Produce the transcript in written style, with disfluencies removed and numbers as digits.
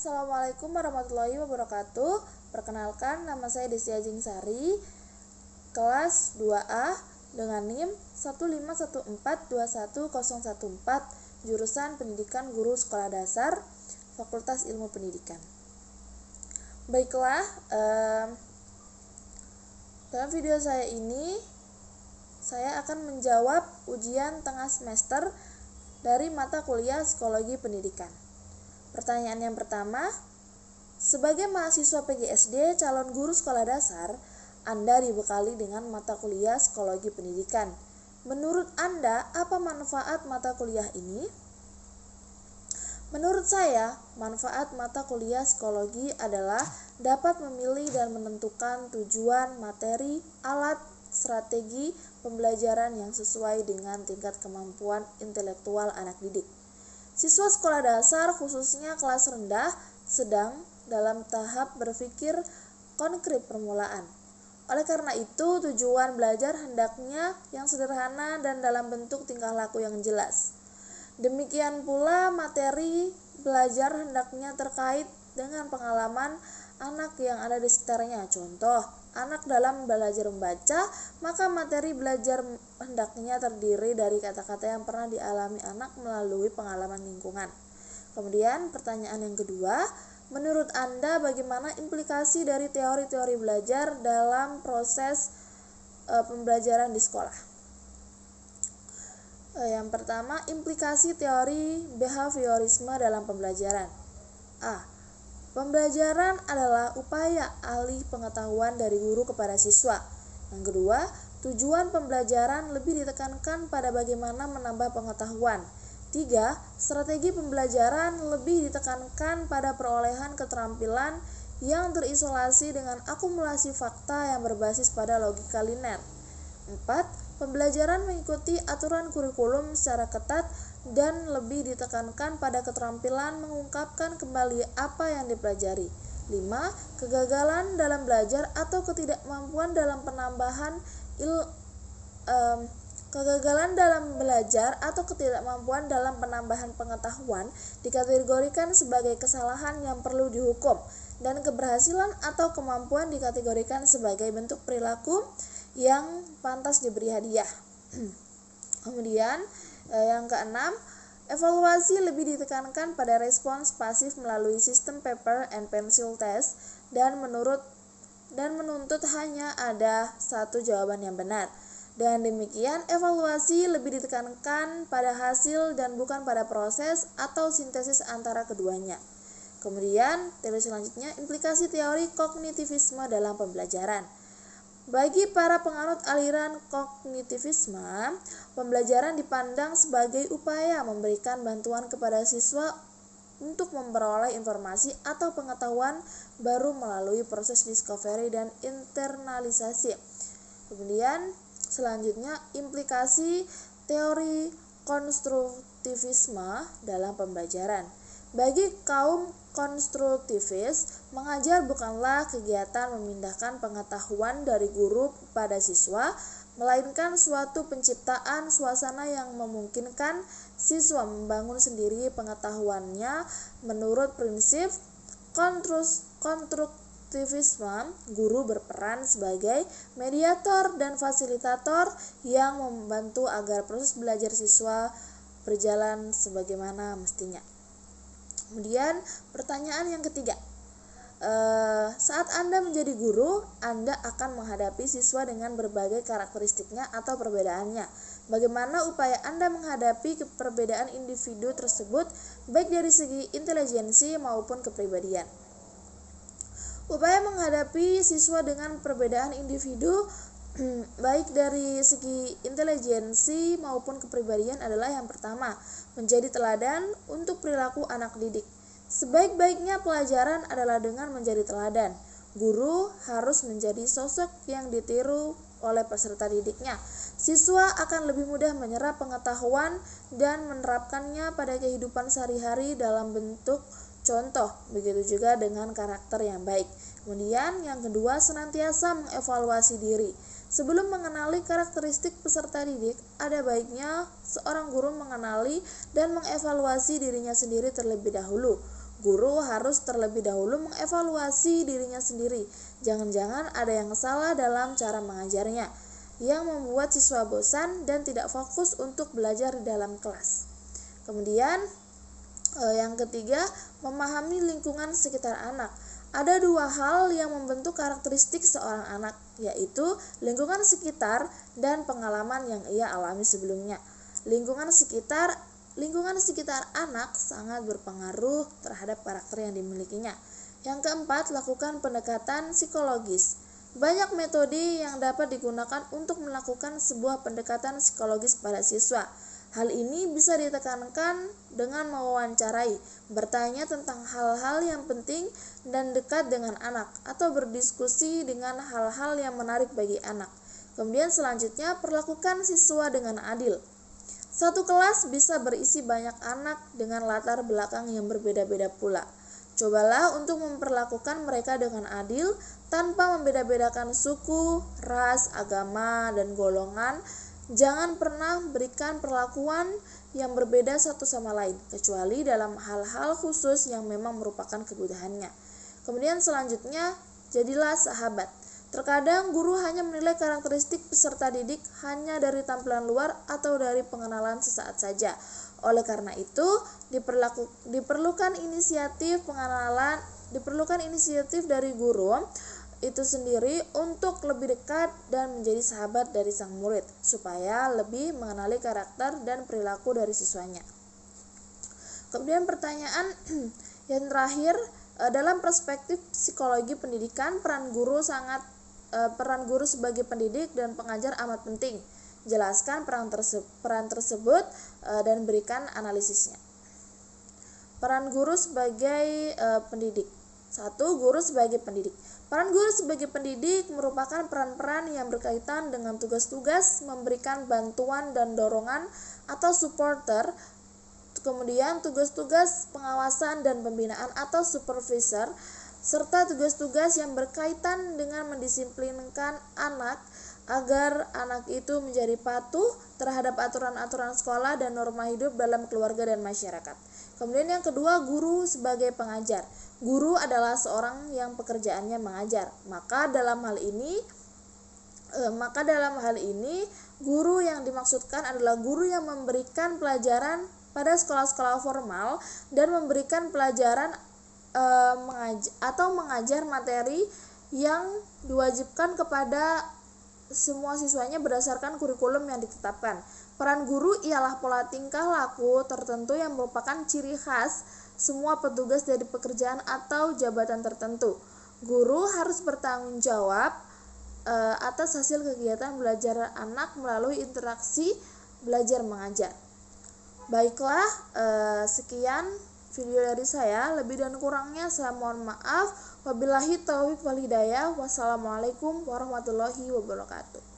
Assalamualaikum warahmatullahi wabarakatuh. Perkenalkan, nama saya Desya Jingsari, kelas 2A dengan NIM 151421014, jurusan Pendidikan Guru Sekolah Dasar, Fakultas Ilmu Pendidikan. Baiklah, dalam video saya ini saya akan menjawab ujian tengah semester dari mata kuliah Psikologi Pendidikan. Pertanyaan yang pertama, sebagai mahasiswa PGSD calon guru sekolah dasar, Anda dibekali dengan mata kuliah Psikologi Pendidikan. Menurut Anda, apa manfaat mata kuliah ini? Menurut saya, manfaat mata kuliah psikologi adalah dapat memilih dan menentukan tujuan, materi, alat, strategi pembelajaran yang sesuai dengan tingkat kemampuan intelektual anak didik. Siswa sekolah dasar khususnya kelas rendah sedang dalam tahap berpikir konkret permulaan. Oleh karena itu, tujuan belajar hendaknya yang sederhana dan dalam bentuk tingkah laku yang jelas. Demikian pula materi belajar hendaknya terkait dengan pengalaman anak yang ada di sekitarnya. Contoh, anak dalam belajar membaca, maka materi belajar hendaknya terdiri dari kata-kata yang pernah dialami anak melalui pengalaman lingkungan. Kemudian pertanyaan yang kedua, menurut Anda bagaimana implikasi dari teori-teori belajar dalam proses pembelajaran di sekolah? Yang pertama, implikasi teori behaviorisme dalam pembelajaran. A. Pembelajaran adalah upaya alih pengetahuan dari guru kepada siswa. Yang kedua, tujuan pembelajaran lebih ditekankan pada bagaimana menambah pengetahuan. 3. Strategi pembelajaran lebih ditekankan pada perolehan keterampilan yang terisolasi dengan akumulasi fakta yang berbasis pada logika linear. 4. Pembelajaran mengikuti aturan kurikulum secara ketat dan lebih ditekankan pada keterampilan mengungkapkan kembali apa yang dipelajari. 5. Kegagalan dalam belajar atau ketidakmampuan dalam penambahan pengetahuan dikategorikan sebagai kesalahan yang perlu dihukum, dan keberhasilan atau kemampuan dikategorikan sebagai bentuk perilaku yang pantas diberi hadiah. Kemudian yang keenam, evaluasi lebih ditekankan pada respons pasif melalui sistem paper and pencil test dan menuntut hanya ada satu jawaban yang benar. Dan demikian, evaluasi lebih ditekankan pada hasil dan bukan pada proses atau sintesis antara keduanya. Kemudian, teori selanjutnya, implikasi teori kognitivisme dalam pembelajaran. Bagi para penganut aliran kognitivisme, pembelajaran dipandang sebagai upaya memberikan bantuan kepada siswa untuk memperoleh informasi atau pengetahuan baru melalui proses discovery dan internalisasi. Kemudian selanjutnya, implikasi teori konstruktivisme dalam pembelajaran. Bagi kaum konstruktivis, mengajar bukanlah kegiatan memindahkan pengetahuan dari guru kepada siswa, melainkan suatu penciptaan suasana yang memungkinkan siswa membangun sendiri pengetahuannya menurut prinsip konstruktivisme. Guru berperan sebagai mediator dan fasilitator yang membantu agar proses belajar siswa berjalan sebagaimana mestinya. Kemudian pertanyaan yang ketiga, saat Anda menjadi guru, Anda akan menghadapi siswa dengan berbagai karakteristiknya atau perbedaannya. Bagaimana upaya Anda menghadapi perbedaan individu tersebut, baik dari segi intelijensi maupun kepribadian? Upaya menghadapi siswa dengan perbedaan individu baik dari segi intelijensi maupun kepribadian adalah yang pertama, menjadi teladan untuk perilaku anak didik. Sebaik-baiknya pelajaran adalah dengan menjadi teladan. Guru harus menjadi sosok yang ditiru oleh peserta didiknya. Siswa akan lebih mudah menyerap pengetahuan dan menerapkannya pada kehidupan sehari-hari dalam bentuk contoh. Begitu juga dengan karakter yang baik. Kemudian yang kedua, senantiasa mengevaluasi diri. Sebelum mengenali karakteristik peserta didik, ada baiknya seorang guru mengenali dan mengevaluasi dirinya sendiri terlebih dahulu. Guru harus terlebih dahulu mengevaluasi dirinya sendiri. Jangan-jangan ada yang salah dalam cara mengajarnya, yang membuat siswa bosan dan tidak fokus untuk belajar di dalam kelas. Kemudian yang ketiga, memahami lingkungan sekitar anak. Ada dua hal yang membentuk karakteristik seorang anak, yaitu lingkungan sekitar dan pengalaman yang ia alami sebelumnya. Lingkungan sekitar anak sangat berpengaruh terhadap karakter yang dimilikinya. Yang keempat, lakukan pendekatan psikologis. Banyak metode yang dapat digunakan untuk melakukan sebuah pendekatan psikologis pada siswa. Hal ini bisa ditekankan dengan mewawancarai, bertanya tentang hal-hal yang penting dan dekat dengan anak, atau berdiskusi dengan hal-hal yang menarik bagi anak. Kemudian selanjutnya, perlakukan siswa dengan adil. Satu kelas bisa berisi banyak anak dengan latar belakang yang berbeda-beda pula. Cobalah untuk memperlakukan mereka dengan adil tanpa membeda-bedakan suku, ras, agama, dan golongan. Jangan pernah berikan perlakuan yang berbeda satu sama lain, kecuali dalam hal-hal khusus yang memang merupakan kebutuhannya. Kemudian selanjutnya, jadilah sahabat. Terkadang guru hanya menilai karakteristik peserta didik hanya dari tampilan luar atau dari pengenalan sesaat saja. Oleh karena itu, diperlukan inisiatif dari guru itu sendiri untuk lebih dekat dan menjadi sahabat dari sang murid, supaya lebih mengenali karakter dan perilaku dari siswanya. Kemudian pertanyaan yang terakhir, dalam perspektif psikologi pendidikan, peran guru sebagai pendidik dan pengajar amat penting. Jelaskan peran tersebut dan berikan analisisnya. Peran guru sebagai pendidik. 1. Guru sebagai pendidik. Peran guru sebagai pendidik merupakan peran-peran yang berkaitan dengan tugas-tugas memberikan bantuan dan dorongan atau supporter, kemudian tugas-tugas pengawasan dan pembinaan atau supervisor, serta tugas-tugas yang berkaitan dengan mendisiplinkan anak agar anak itu menjadi patuh terhadap aturan-aturan sekolah dan norma hidup dalam keluarga dan masyarakat. Kemudian yang kedua, guru sebagai pengajar. Guru adalah seorang yang pekerjaannya mengajar. Maka dalam hal ini guru yang dimaksudkan adalah guru yang memberikan pelajaran pada sekolah-sekolah formal dan memberikan pelajaran mengajar materi yang diwajibkan kepada semua siswanya berdasarkan kurikulum yang ditetapkan. Peran guru ialah pola tingkah laku tertentu yang merupakan ciri khas semua petugas dari pekerjaan atau jabatan tertentu. Guru harus bertanggung jawab atas hasil kegiatan belajar anak melalui interaksi belajar mengajar. Baiklah, sekian video dari saya. Lebih dan kurangnya saya mohon maaf. Wabillahi taufiq wal hidayah. Wassalamualaikum warahmatullahi wabarakatuh.